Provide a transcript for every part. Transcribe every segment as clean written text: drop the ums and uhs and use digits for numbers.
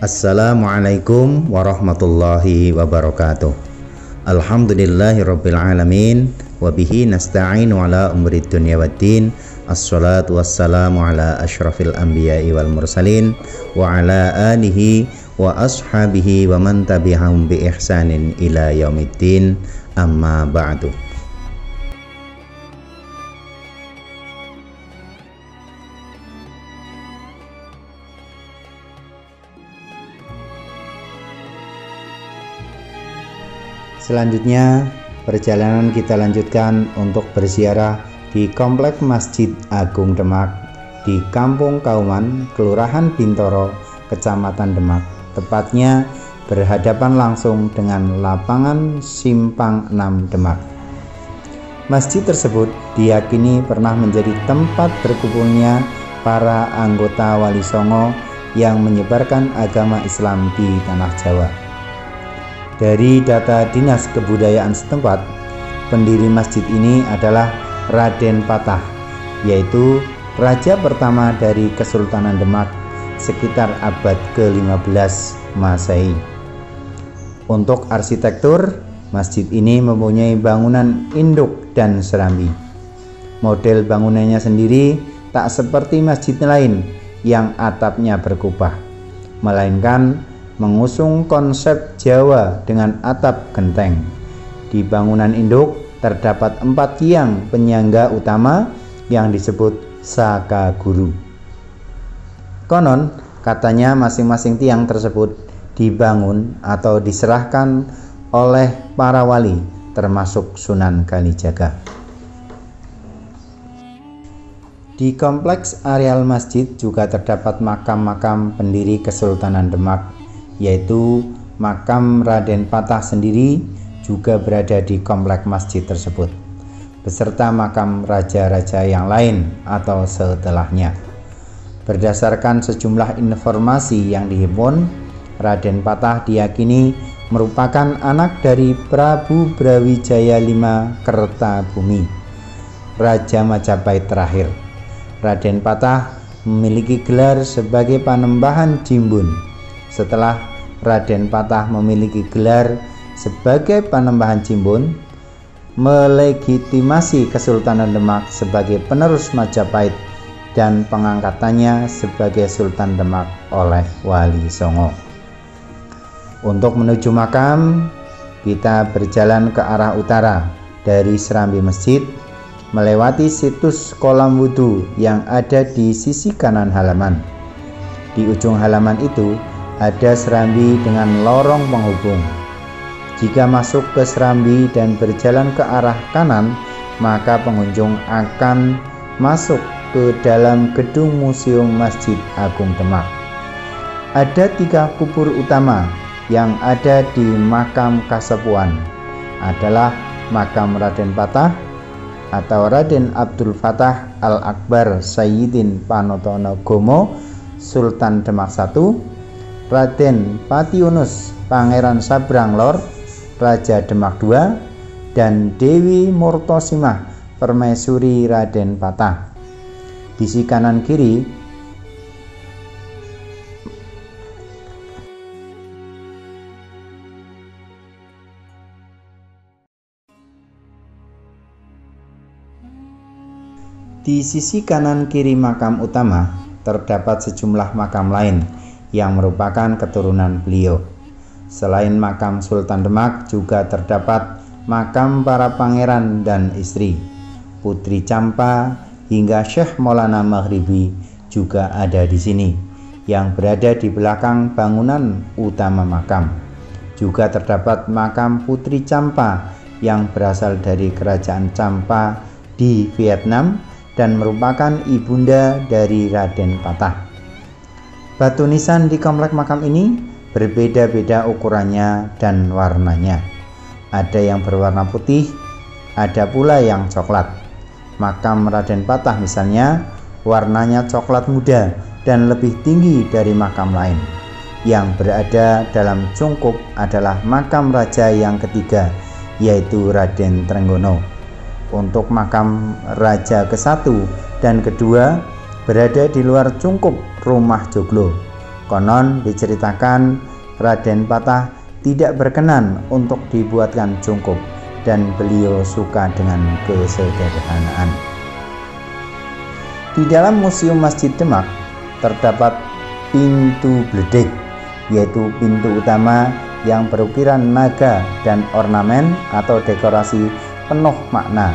Assalamualaikum warahmatullahi wabarakatuh. Alhamdulillahirabbil alamin wa bihi nasta'inu ala umuri dunya waddin. Assalatu wassalamu ala asyrafil anbiya'i wal mursalin wa ala alihi wa ashabihi wa man tabi'ahum bi ihsanin ila yaumiddin. Amma ba'du. Selanjutnya, perjalanan kita lanjutkan untuk berziarah di Komplek Masjid Agung Demak di Kampung Kauman, Kelurahan Bintoro, Kecamatan Demak, tepatnya berhadapan langsung dengan lapangan Simpang 6 Demak. Masjid tersebut diyakini pernah menjadi tempat berkumpulnya para anggota Wali Songo yang menyebarkan agama Islam di tanah Jawa. Dari data Dinas Kebudayaan setempat, pendiri masjid ini adalah Raden Patah, yaitu raja pertama dari Kesultanan Demak sekitar abad ke-15 Masehi. Untuk arsitektur, masjid ini mempunyai bangunan induk dan serambi. Model bangunannya sendiri tak seperti masjid lain yang atapnya berkubah, melainkan mengusung konsep Jawa dengan atap genteng. Di bangunan induk terdapat 4 tiang penyangga utama yang disebut Saka Guru. Konon katanya masing-masing tiang tersebut dibangun atau diserahkan oleh para wali, termasuk Sunan Kalijaga. Di kompleks areal masjid juga terdapat makam-makam pendiri Kesultanan Demak, yaitu makam Raden Patah sendiri juga berada di komplek masjid tersebut, beserta makam raja-raja yang lain atau setelahnya. Berdasarkan sejumlah informasi yang dihimpun, Raden Patah diyakini merupakan anak dari Prabu Brawijaya V Kertabumi, Raja Majapahit terakhir. Raden Patah memiliki gelar sebagai Panembahan Jimbun. Setelah Raden Patah memiliki gelar sebagai Panembahan Jimbun, melegitimasi Kesultanan Demak sebagai penerus Majapahit dan pengangkatannya sebagai Sultan Demak oleh Wali Songo. Untuk menuju makam, kita berjalan ke arah utara dari serambi masjid, melewati situs kolam wudhu yang ada di sisi kanan halaman. Di ujung halaman itu ada serambi dengan lorong penghubung. Jika masuk ke serambi dan berjalan ke arah kanan, maka pengunjung akan masuk ke dalam gedung Museum Masjid Agung Demak. Ada 3 kubur utama yang ada di makam Kasepuan, adalah makam Raden Patah atau Raden Abdul Fatah Al-Akbar Sayyidin Panotono Gomo Sultan Demak I, Raden Pationus Pangeran Sabrang Lor Raja Demak II, dan Dewi Murtosimah Permaisuri Raden Patah. Di sisi kanan kiri makam utama terdapat sejumlah makam lain yang merupakan keturunan beliau. Selain makam Sultan Demak, juga terdapat makam para pangeran dan istri, Putri Campa hingga Syekh Maulana Maghribi juga ada di sini, yang berada di belakang bangunan utama makam. Juga terdapat makam Putri Campa yang berasal dari Kerajaan Campa di Vietnam dan merupakan ibunda dari Raden Patah. Batu nisan di komplek makam ini berbeda-beda ukurannya dan warnanya. Ada yang berwarna putih, ada pula yang coklat. Makam Raden Patah misalnya warnanya coklat muda dan lebih tinggi dari makam lain. Yang berada dalam cungkup adalah makam raja yang ketiga, yaitu Raden Trenggono. Untuk makam raja ke-1 dan kedua berada di luar cungkup rumah joglo. Konon diceritakan Raden Patah tidak berkenan untuk dibuatkan cungkup dan beliau suka dengan kesederhanaan. Di dalam Museum Masjid Demak terdapat pintu bledek, yaitu pintu utama yang berukiran naga dan ornamen atau dekorasi penuh makna,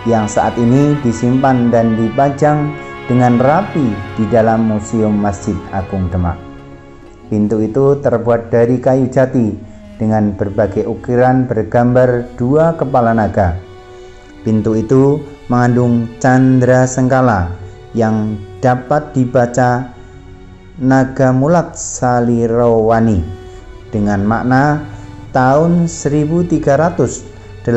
yang saat ini disimpan dan dipajang dengan rapi di dalam Museum Masjid Agung Demak. Pintu itu terbuat dari kayu jati dengan berbagai ukiran bergambar 2 kepala naga. Pintu itu mengandung candra sengkala yang dapat dibaca Nagamulat Salirawani dengan makna tahun 1388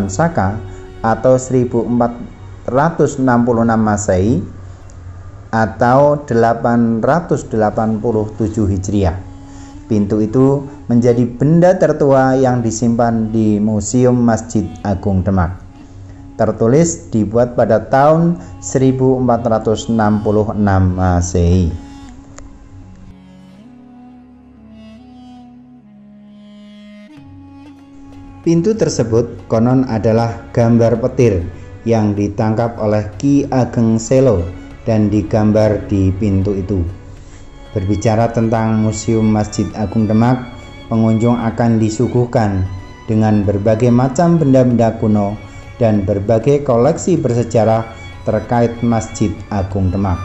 Saka atau 1466 Masehi atau 887 Hijriah. Pintu itu menjadi benda tertua yang disimpan di Museum Masjid Agung Demak. Tertulis dibuat pada tahun 1466 Masehi. Pintu tersebut konon adalah gambar petir yang ditangkap oleh Ki Ageng Selo dan digambar di pintu itu. Berbicara tentang Museum Masjid Agung Demak, pengunjung akan disuguhkan dengan berbagai macam benda-benda kuno dan berbagai koleksi bersejarah terkait Masjid Agung Demak,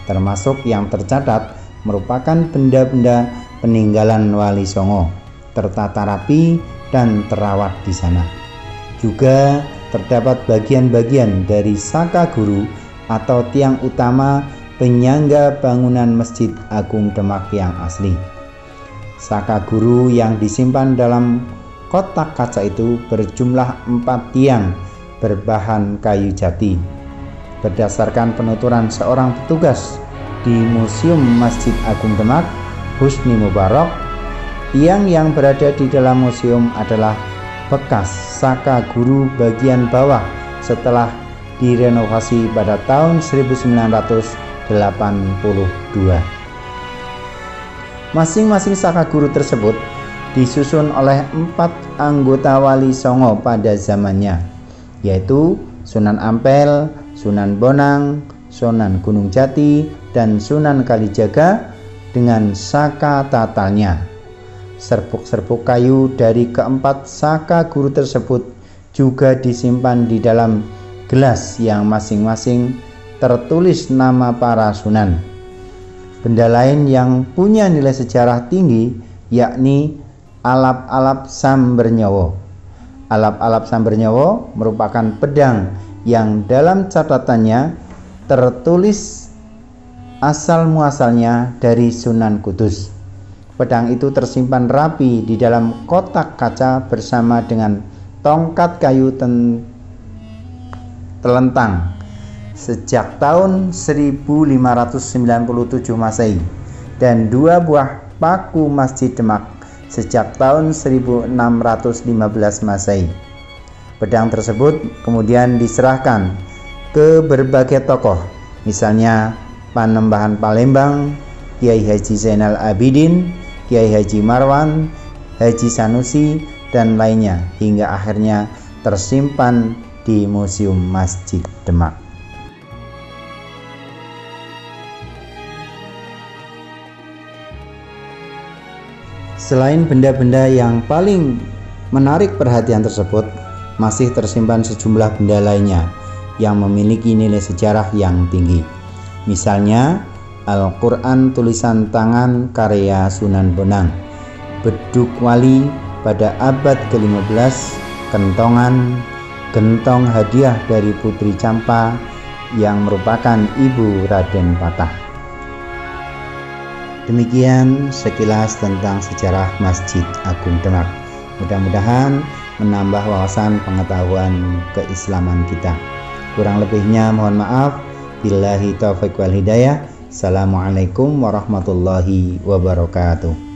termasuk yang tercatat merupakan benda-benda peninggalan Wali Songo, tertata rapi dan terawat di sana. Juga terdapat bagian-bagian dari Saka Guru atau tiang utama penyangga bangunan Masjid Agung Demak yang asli. Saka Guru yang disimpan dalam kotak kaca itu berjumlah 4 tiang berbahan kayu jati. Berdasarkan penuturan seorang petugas di Museum Masjid Agung Demak, Husni Mubarak, tiang yang berada di dalam museum adalah bekas Saka Guru bagian bawah setelah direnovasi pada tahun 1982. Masing-masing Saka Guru tersebut disusun oleh 4 anggota Wali Songo pada zamannya, yaitu Sunan Ampel, Sunan Bonang, Sunan Gunung Jati, dan Sunan Kalijaga dengan saka tatalnya. Serbuk-serbuk kayu dari keempat Saka Guru tersebut juga disimpan di dalam gelas yang masing-masing tertulis nama para sunan. Benda lain yang punya nilai sejarah tinggi yakni alap-alap Sambernyawa. Alap-alap Sambernyawa merupakan pedang yang dalam catatannya tertulis asal muasalnya dari Sunan Kudus. Pedang itu tersimpan rapi di dalam kotak kaca bersama dengan tongkat kayu telentang sejak tahun 1597 Masehi dan 2 buah paku Masjid Demak sejak tahun 1615 Masehi. Pedang tersebut kemudian diserahkan ke berbagai tokoh, misalnya Panembahan Palembang, Kiai Haji Zainal Abidin, Kiai Haji Marwan, Haji Sanusi, dan lainnya, hingga akhirnya tersimpan di Museum Masjid Demak. Selain benda-benda yang paling menarik perhatian tersebut, masih tersimpan sejumlah benda lainnya yang memiliki nilai sejarah yang tinggi. Misalnya Al-Quran tulisan tangan karya Sunan Bonang, beduk wali pada abad ke-15, kentongan, gentong hadiah dari Putri Campa yang merupakan ibu Raden Patah. Demikian sekilas tentang sejarah Masjid Agung Demak. Mudah-mudahan menambah wawasan pengetahuan keislaman kita. Kurang lebihnya mohon maaf. Billahi taufiq wal hidayah. Assalamualaikum warahmatullahi wabarakatuh.